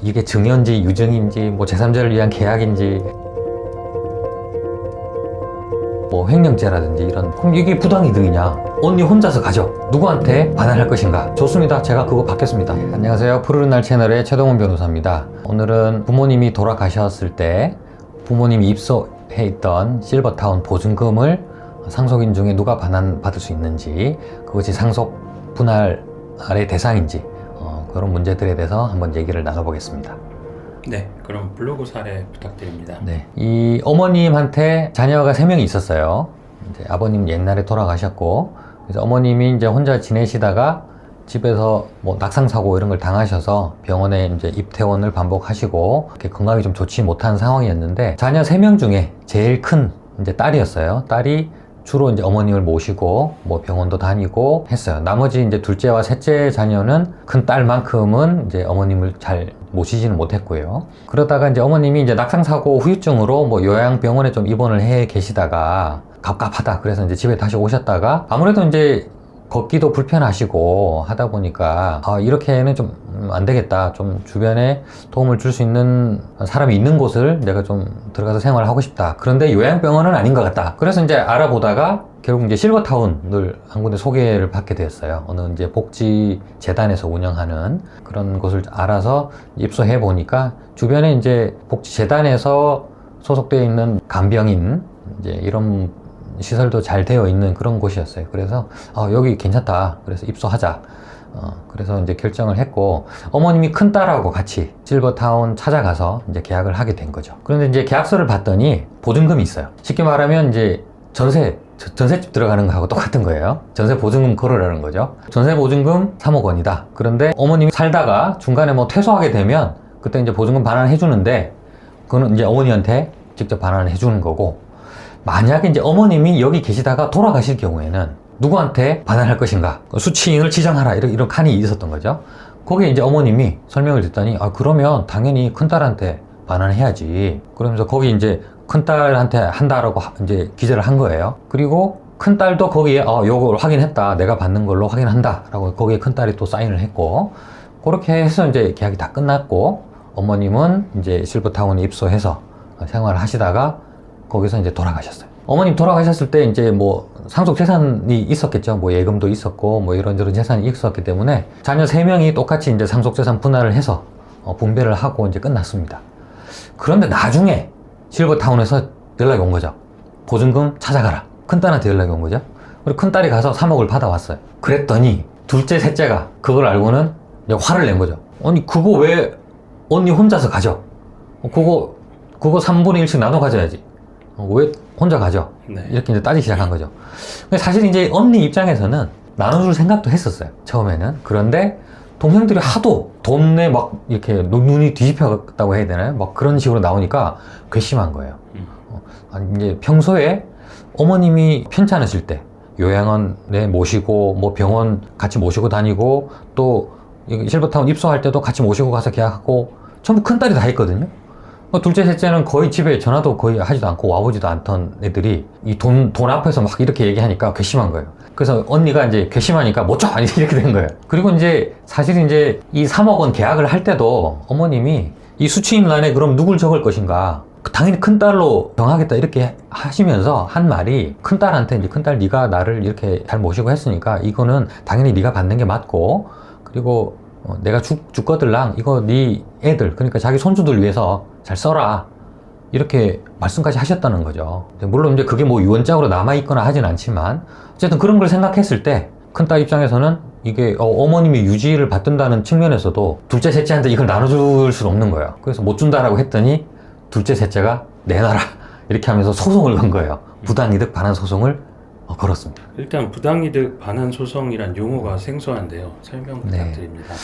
이게 증여인지 유증인지 뭐 제3자를 위한 계약인지 뭐 횡령죄라든지 이런, 그럼 이게 부당이득이냐? 언니 혼자서 가져. 누구한테 반환할 것인가? 좋습니다. 제가 그거 받겠습니다. 안녕하세요. 푸르른 날 채널의 최동원 변호사입니다. 오늘은 부모님이 돌아가셨을 때 부모님이 입소해 있던 실버타운 보증금을 상속인 중에 누가 반환받을 수 있는지, 그것이 상속 분할의 대상인지, 그런 문제들에 대해서 한번 얘기를 나눠보겠습니다. 네, 그럼 블로그 사례 부탁드립니다. 네, 이 어머님한테 자녀가 3명이 있었어요. 이제 아버님 옛날에 돌아가셨고, 그래서 어머님이 이제 혼자 지내시다가 집에서 뭐 낙상사고 이런 걸 당하셔서 병원에 이제 입퇴원을 반복하시고, 이렇게 건강이 좀 좋지 못한 상황이었는데, 자녀 3명 중에 제일 큰 이제 딸이었어요. 딸이 주로 이제 어머님을 모시고 뭐 병원도 다니고 했어요. 나머지 이제 둘째와 셋째 자녀는 큰 딸만큼은 이제 어머님을 잘 모시지는 못했고요. 그러다가 이제 어머님이 이제 낙상사고 후유증으로 뭐 요양병원에 좀 입원을 해 계시다가 갑갑하다 그래서 이제 집에 다시 오셨다가, 아무래도 이제 걷기도 불편하시고 하다 보니까 이렇게는 좀 안 되겠다, 좀 주변에 도움을 줄 수 있는 사람이 있는 곳을 내가 좀 들어가서 생활을 하고 싶다. 그런데 요양병원은 아닌 것 같다. 그래서 이제 알아보다가 결국 이제 실버타운을 한 군데 소개를 받게 되었어요. 어느 이제 복지재단에서 운영하는 그런 곳을 알아서 입소해 보니까, 주변에 이제 복지재단에서 소속되어 있는 간병인 이제 이런 시설도 잘 되어 있는 그런 곳이었어요. 그래서 여기 괜찮다. 그래서 입소하자. 그래서 이제 결정을 했고, 어머님이 큰 딸하고 같이 실버타운 찾아가서 이제 계약을 하게 된 거죠. 그런데 이제 계약서를 봤더니 보증금이 있어요. 쉽게 말하면 이제 전세집 들어가는 거하고 똑같은 거예요. 전세 보증금 걸으라는 거죠. 전세 보증금 3억 원이다. 그런데 어머님이 살다가 중간에 뭐 퇴소하게 되면 그때 이제 보증금 반환해 주는데, 그거는 이제 어머니한테 직접 반환을 해 주는 거고, 만약에 이제 어머님이 여기 계시다가 돌아가실 경우에는 누구한테 반환할 것인가, 수취인을 지정하라, 이런 칸이 있었던 거죠. 거기에 이제 어머님이 설명을 듣더니 그러면 당연히 큰딸한테 반환해야지, 그러면서 거기 이제 큰딸한테 한다라고 이제 기재를 한 거예요. 그리고 큰딸도 거기에 요걸 확인했다, 내가 받는 걸로 확인한다 라고 거기에 큰딸이 또 사인을 했고, 그렇게 해서 이제 계약이 다 끝났고, 어머님은 이제 실버타운에 입소해서 생활을 하시다가 거기서 이제 돌아가셨어요. 어머님 돌아가셨을 때 이제 뭐 상속 재산이 있었겠죠. 뭐 예금도 있었고 뭐 이런저런 재산이 있었기 때문에 자녀 3명이 똑같이 이제 상속 재산 분할을 해서 분배를 하고 이제 끝났습니다. 그런데 나중에 실버타운에서 연락이 온 거죠. 보증금 찾아가라. 큰딸한테 연락이 온 거죠. 그리고 큰딸이 가서 3억을 받아왔어요. 그랬더니 둘째, 셋째가 그걸 알고는 이제 화를 낸 거죠. 아니 그거 왜 언니 혼자서 가져? 그거 3분의 1씩 나눠 가져야지. 왜 혼자 가죠? 네. 이렇게 이제 따지기 시작한 거죠. 근데 사실 이제 언니 입장에서는 나눠줄 생각도 했었어요, 처음에는. 그런데 동생들이 하도 돈에 막 이렇게 눈이 뒤집혀갔다고 해야 되나요? 막 그런 식으로 나오니까 괘씸한 거예요. 아니 이제 평소에 어머님이 편찮으실 때 요양원에 모시고 뭐 병원 같이 모시고 다니고, 또 실버타운 입소할 때도 같이 모시고 가서 계약하고 전부 큰딸이 다 했거든요. 둘째, 셋째는 거의 집에 전화도 거의 하지도 않고 와보지도 않던 애들이 이 돈 앞에서 막 이렇게 얘기하니까 괘씸한 거예요. 그래서 언니가 이제 괘씸하니까 못 줘! 이렇게 된 거예요. 그리고 이제 사실 이제 이 3억 원 계약을 할 때도 어머님이 이 수취인란에 그럼 누굴 적을 것인가, 당연히 큰딸로 정하겠다 이렇게 하시면서 한 말이, 큰딸한테 이제 큰딸 네가 나를 이렇게 잘 모시고 했으니까 이거는 당연히 네가 받는 게 맞고, 그리고 내가 죽거들랑 이거 네 애들, 그러니까 자기 손주들 위해서 잘 써라, 이렇게 말씀까지 하셨다는 거죠. 물론 이제 그게 뭐 유언장으로 남아있거나 하진 않지만, 어쨌든 그런 걸 생각했을 때 큰딸 입장에서는 이게 어머님이 유지를 받든다는 측면에서도 둘째, 셋째한테 이걸 나눠줄 수는 없는 거예요. 그래서 못 준다라고 했더니 둘째, 셋째가 내놔라 이렇게 하면서 소송을 건 거예요. 부당이득 반환 소송을 걸었습니다. 일단 부당이득 반환 소송이란 용어가 생소한데요. 설명 부탁드립니다.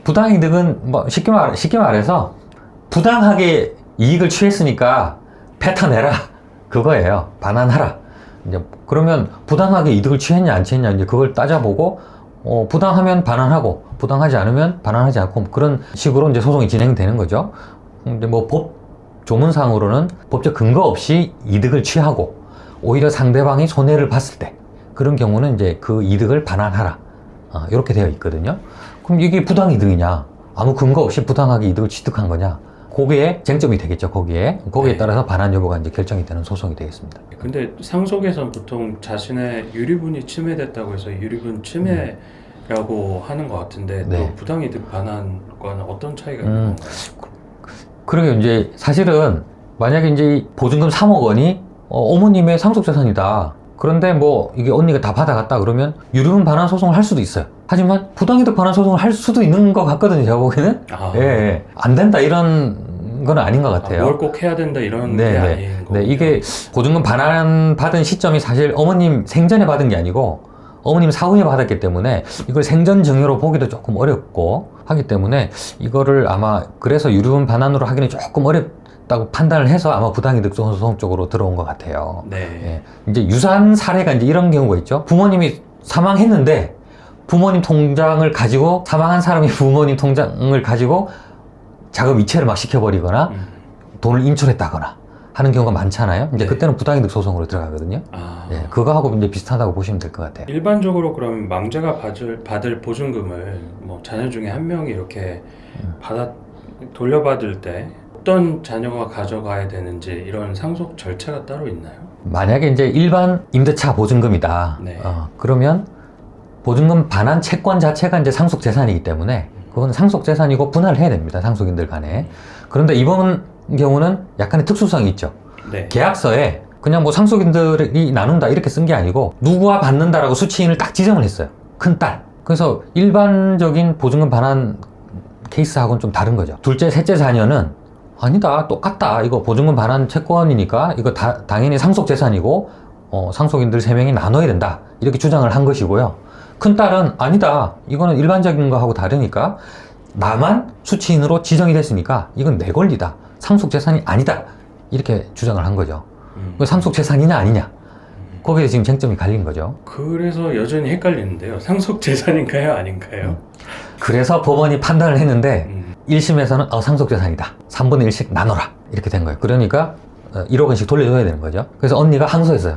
부당이득은 뭐 쉽게 말해서 부당하게 이익을 취했으니까 뱉어내라, 그거예요. 반환하라. 이제 그러면 부당하게 이득을 취했냐 안 취했냐 이제 그걸 따져보고, 부당하면 반환하고 부당하지 않으면 반환하지 않고, 그런 식으로 이제 소송이 진행되는 거죠. 근데 뭐 법 조문상으로는 법적 근거 없이 이득을 취하고 오히려 상대방이 손해를 봤을 때, 그런 경우는 이제 그 이득을 반환하라, 이렇게 되어 있거든요. 그럼 이게 부당이득이냐? 아무 근거 없이 부당하게 이득을 취득한 거냐. 거기에 쟁점이 되겠죠. 거기에 네. 따라서 반환 여부가 이제 결정이 되는 소송이 되겠습니다. 근데 상속에선 보통 자신의 유리분이 침해됐다고 해서 유리분 침해라고 하는 것 같은데 네. 또 부당이득 반환과는 어떤 차이가 있는 건가요? 그러게 이제 사실은 만약에 이제 이 보증금 3억 원이 어머님의 상속재산이다. 그런데 뭐 이게 언니가 다 받아갔다 그러면 유리분 반환 소송을 할 수도 있어요. 하지만 부당이득 반환 소송을 할 수도 있는 것 같거든요. 제가 보기에는. 아. 예, 안 된다 이런 건 아닌 것 같아요. 뭘 꼭 해야 된다 이런 네, 게 네. 아닌 거군요. 네, 이게 보증금 반환 받은 시점이 사실 어머님 생전에 받은 게 아니고 어머님 사후에 받았기 때문에 이걸 생전 증여로 보기도 조금 어렵고 하기 때문에 이거를 아마 그래서 유류분 반환으로 하기는 조금 어렵다고 판단을 해서 아마 부당이득 소송 쪽으로 들어온 것 같아요. 네. 예. 이제 유사한 사례가 이제 이런 경우가 있죠. 부모님이 사망했는데 부모님 통장을 가지고 사망한 사람이 부모님 통장을 가지고 자금 이체를 막 시켜버리거나 돈을 인출했다거나 하는 경우가 많잖아요. 이제 네. 그때는 부당이득 소송으로 들어가거든요. 아. 예, 그거하고 이제 비슷하다고 보시면 될 것 같아요. 일반적으로 그러면 망자가 받을 보증금을 뭐 자녀 중에 한 명이 이렇게 돌려받을 때 어떤 자녀가 가져가야 되는지 이런 상속 절차가 따로 있나요? 만약에 이제 일반 임대차 보증금이다. 네. 그러면 보증금 반환 채권 자체가 이제 상속 재산이기 때문에 그건 상속 재산이고 분할을 해야 됩니다. 상속인들 간에. 그런데 이번 경우는 약간의 특수성이 있죠. 네. 계약서에 그냥 뭐 상속인들이 나눈다 이렇게 쓴 게 아니고 누구와 받는다라고 수취인을 딱 지정을 했어요. 큰딸. 그래서 일반적인 보증금 반환 케이스하고는 좀 다른 거죠. 둘째, 셋째 자녀는 아니다, 똑같다. 이거 보증금 반환 채권이니까 이거 당연히 상속 재산이고 상속인들 3명이 나눠야 된다. 이렇게 주장을 한 것이고요. 큰딸은 아니다. 이거는 일반적인 거하고 다르니까 나만 수취인으로 지정이 됐으니까 이건 내 권리다. 상속 재산이 아니다. 이렇게 주장을 한 거죠. 상속 재산이냐 아니냐. 거기에 지금 쟁점이 갈린 거죠. 그래서 여전히 헷갈리는데요. 상속 재산인가요, 아닌가요? 그래서 법원이 판단을 했는데 1심에서는 상속 재산이다. 3분의 1씩 나눠라. 이렇게 된 거예요. 그러니까 1억 원씩 돌려줘야 되는 거죠. 그래서 언니가 항소했어요.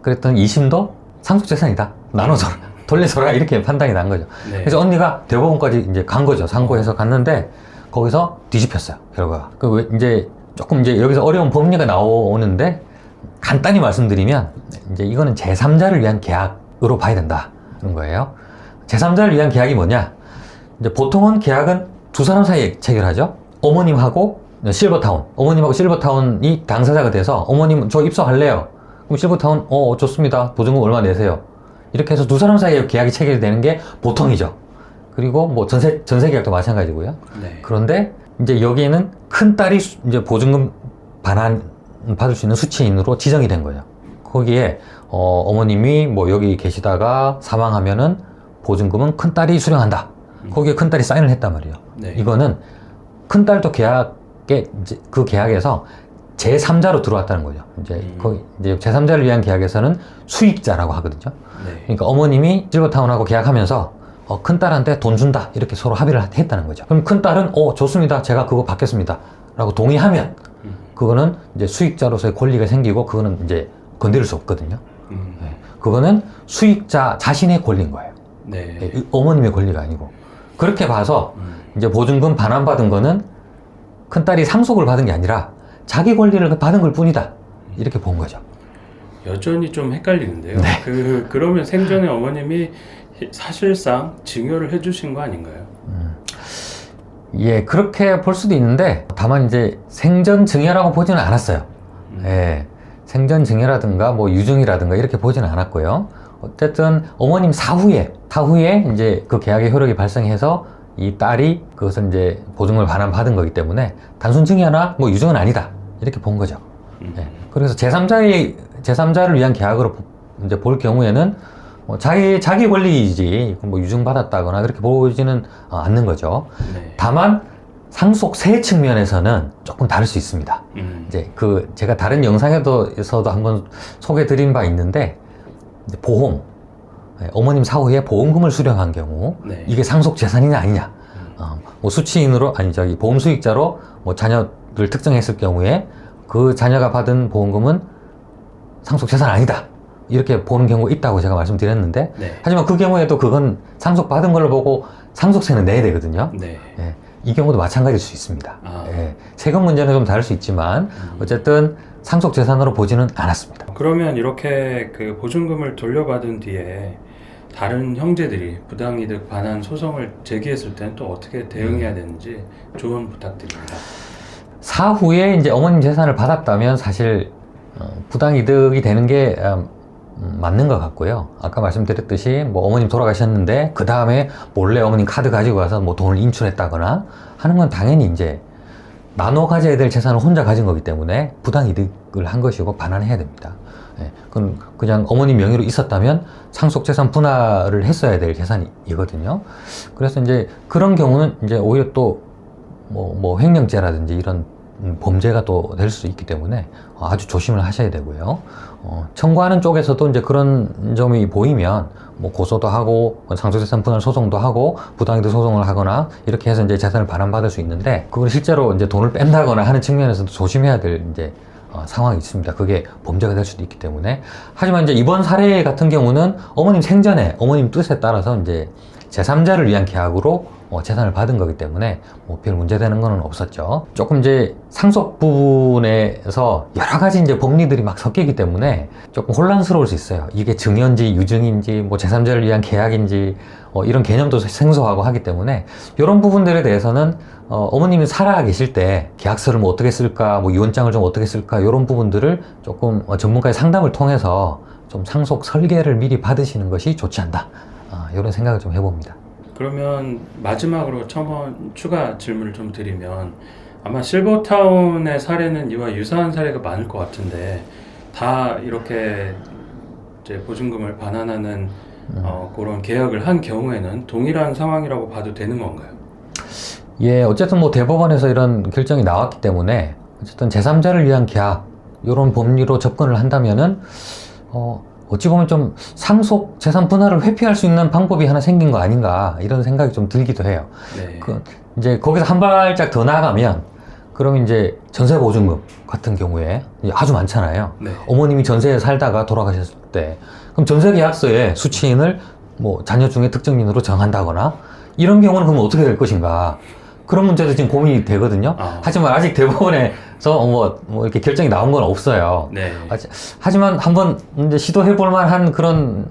그랬더니 2심도 상속 재산이다. 나눠줘라. 돌려줘라. 이렇게 판단이 난 거죠. 네. 그래서 언니가 대법원까지 이제 간 거죠. 상고해서 갔는데 거기서 뒤집혔어요. 결과가. 이제 조금 이제 여기서 어려운 법리가 나오는데 간단히 말씀드리면 이제 이거는 제3자를 위한 계약으로 봐야 된다는 거예요. 제3자를 위한 계약이 뭐냐? 이제 보통은 계약은 두 사람 사이에 체결하죠. 어머님하고 실버타운. 어머님하고 실버타운이 당사자가 돼서 어머님 저 입소할래요. 그럼 실버타운 좋습니다. 보증금 얼마 내세요. 이렇게 해서 두 사람 사이에 계약이 체결되는 게 보통이죠. 그리고 뭐 전세 계약도 마찬가지고요. 네. 그런데 이제 여기에는 큰 딸이 이제 보증금 반환 받을 수 있는 수취인으로 지정이 된 거예요. 거기에 어머님이 뭐 여기 계시다가 사망하면은 보증금은 큰 딸이 수령한다. 거기에 큰 딸이 사인을 했단 말이에요. 네. 이거는 큰 딸도 이제 그 계약에서 제3자로 들어왔다는 거죠. 이제 제3자를 위한 계약에서는 수익자라고 하거든요. 네. 그러니까 어머님이 실버타운하고 계약하면서 큰 딸한테 돈 준다 이렇게 서로 합의를 했다는 거죠. 그럼 큰 딸은 좋습니다. 제가 그거 받겠습니다. 라고 동의하면 그거는 이제 수익자로서의 권리가 생기고 그거는 이제 건드릴 수 없거든요. 네. 그거는 수익자 자신의 권리인 거예요. 네. 네, 어머님의 권리가 아니고. 그렇게 봐서 이제 보증금 반환받은 거는 큰딸이 상속을 받은 게 아니라 자기 권리를 받은 걸 뿐이다. 이렇게 본 거죠. 여전히 좀 헷갈리는데요. 네. 그러면 생전에 어머님이 사실상 증여를 해주신 거 아닌가요? 예, 그렇게 볼 수도 있는데 다만 이제 생전 증여라고 보지는 않았어요. 예, 생전 증여라든가 뭐 유증이라든가 이렇게 보지는 않았고요. 어쨌든 어머님 사후에 이제 그 계약의 효력이 발생해서 이 딸이 그것을 이제 보증금을 반환받은 거기 때문에 단순 증여나 뭐 유증은 아니다 이렇게 본 거죠. 예, 그래서 제3자를 위한 계약으로 이제 볼 경우에는 자기 권리이지 뭐 유증받았다거나 그렇게 보지는 않는 거죠. 네. 다만 상속세 측면에서는 조금 다를 수 있습니다. 이제 제가 다른 영상에서도 한번 소개해 드린 바 있는데 이제 보험, 어머님 사후에 보험금을 수령한 경우 네. 이게 상속 재산이냐 아니냐, 뭐 수취인으로 보험 수익자로 뭐 자녀를 특정했을 경우에 그 자녀가 받은 보험금은 상속 재산 아니다. 이렇게 보는 경우가 있다고 제가 말씀드렸는데 네. 하지만 그 경우에도 그건 상속받은 걸로 보고 상속세는 내야 되거든요. 네. 예, 이 경우도 마찬가지일 수 있습니다. 아. 예, 세금 문제는 좀 다를 수 있지만 어쨌든 상속 재산으로 보지는 않았습니다. 그러면 이렇게 그 보증금을 돌려받은 뒤에 다른 형제들이 부당이득 반환 소송을 제기했을 때는 또 어떻게 대응해야 되는지 조언 부탁드립니다. 사후에 이제 어머님 재산을 받았다면 사실 부당이득이 되는 게 맞는 것 같고요. 아까 말씀드렸듯이 뭐 어머님 돌아가셨는데 그 다음에 몰래 어머님 카드 가지고 가서 뭐 돈을 인출했다거나 하는 건 당연히 이제 나눠 가져야 될 재산을 혼자 가진 거기 때문에 부당이득을 한 것이고 반환해야 됩니다. 예, 그건 그냥 어머님 명의로 있었다면 상속재산 분할을 했어야 될 재산이거든요. 그래서 이제 그런 경우는 이제 오히려 또 뭐 횡령죄라든지 이런 범죄가 또 될 수 있기 때문에 아주 조심을 하셔야 되고요. 청구하는 쪽에서도 이제 그런 점이 보이면 뭐 고소도 하고 상속재산 분할 소송도 하고 부당이득 소송을 하거나 이렇게 해서 이제 재산을 반환받을 수 있는데 그걸 실제로 이제 돈을 뺀다거나 하는 측면에서도 조심해야 될 이제 상황이 있습니다. 그게 범죄가 될 수도 있기 때문에. 하지만 이제 이번 사례 같은 경우는 어머님 생전에 어머님 뜻에 따라서 이제 제3자를 위한 계약으로 재산을 받은 거기 때문에 뭐 별 문제되는 건 없었죠. 조금 이제 상속 부분에서 여러 가지 이제 법리들이 막 섞이기 때문에 조금 혼란스러울 수 있어요. 이게 증여인지 유증인지 뭐 제3자를 위한 계약인지 이런 개념도 생소하고 하기 때문에 이런 부분들에 대해서는 어머님이 살아 계실 때 계약서를 뭐 어떻게 쓸까, 뭐 유언장을 좀 어떻게 쓸까 이런 부분들을 조금 전문가의 상담을 통해서 좀 상속 설계를 미리 받으시는 것이 좋지 않나 이런 생각을 좀 해봅니다. 그러면 마지막으로 첨언 추가 질문을 좀 드리면 아마 실버타운의 사례는 이와 유사한 사례가 많을 것 같은데 다 이렇게 이제 보증금을 반환하는 그런 계약을 한 경우에는 동일한 상황이라고 봐도 되는 건가요? 예, 어쨌든 뭐 대법원에서 이런 결정이 나왔기 때문에 어쨌든 제3자를 위한 계약 이런 법리로 접근을 한다면은 어찌 보면 좀 상속 재산 분할을 회피할 수 있는 방법이 하나 생긴 거 아닌가 이런 생각이 좀 들기도 해요. 네. 이제 거기서 한 발짝 더 나아가면 그럼 이제 전세 보증금 같은 경우에 아주 많잖아요. 네. 어머님이 전세에 살다가 돌아가셨을 때 그럼 전세 계약서에 수취인을 뭐 자녀 중에 특정인으로 정한다거나 이런 경우는 그럼 어떻게 될 것인가? 그런 문제도 지금 고민이 되거든요. 하지만 아직 대법원에서 뭐 이렇게 결정이 나온 건 없어요. 네. 하지만 한번 이제 시도해 볼 만한 그런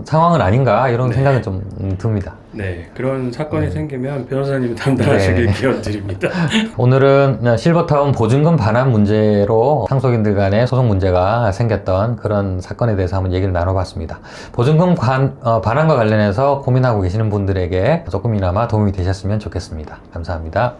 상황은 아닌가 이런 네. 생각은 좀 듭니다. 네, 그런 사건이 생기면 변호사님이 담당하시길 네. 기원드립니다. 오늘은 실버타운 보증금 반환 문제로 상속인들 간의 소송 문제가 생겼던 그런 사건에 대해서 한번 얘기를 나눠봤습니다. 보증금 반환과 관련해서 고민하고 계시는 분들에게 조금이나마 도움이 되셨으면 좋겠습니다. 감사합니다.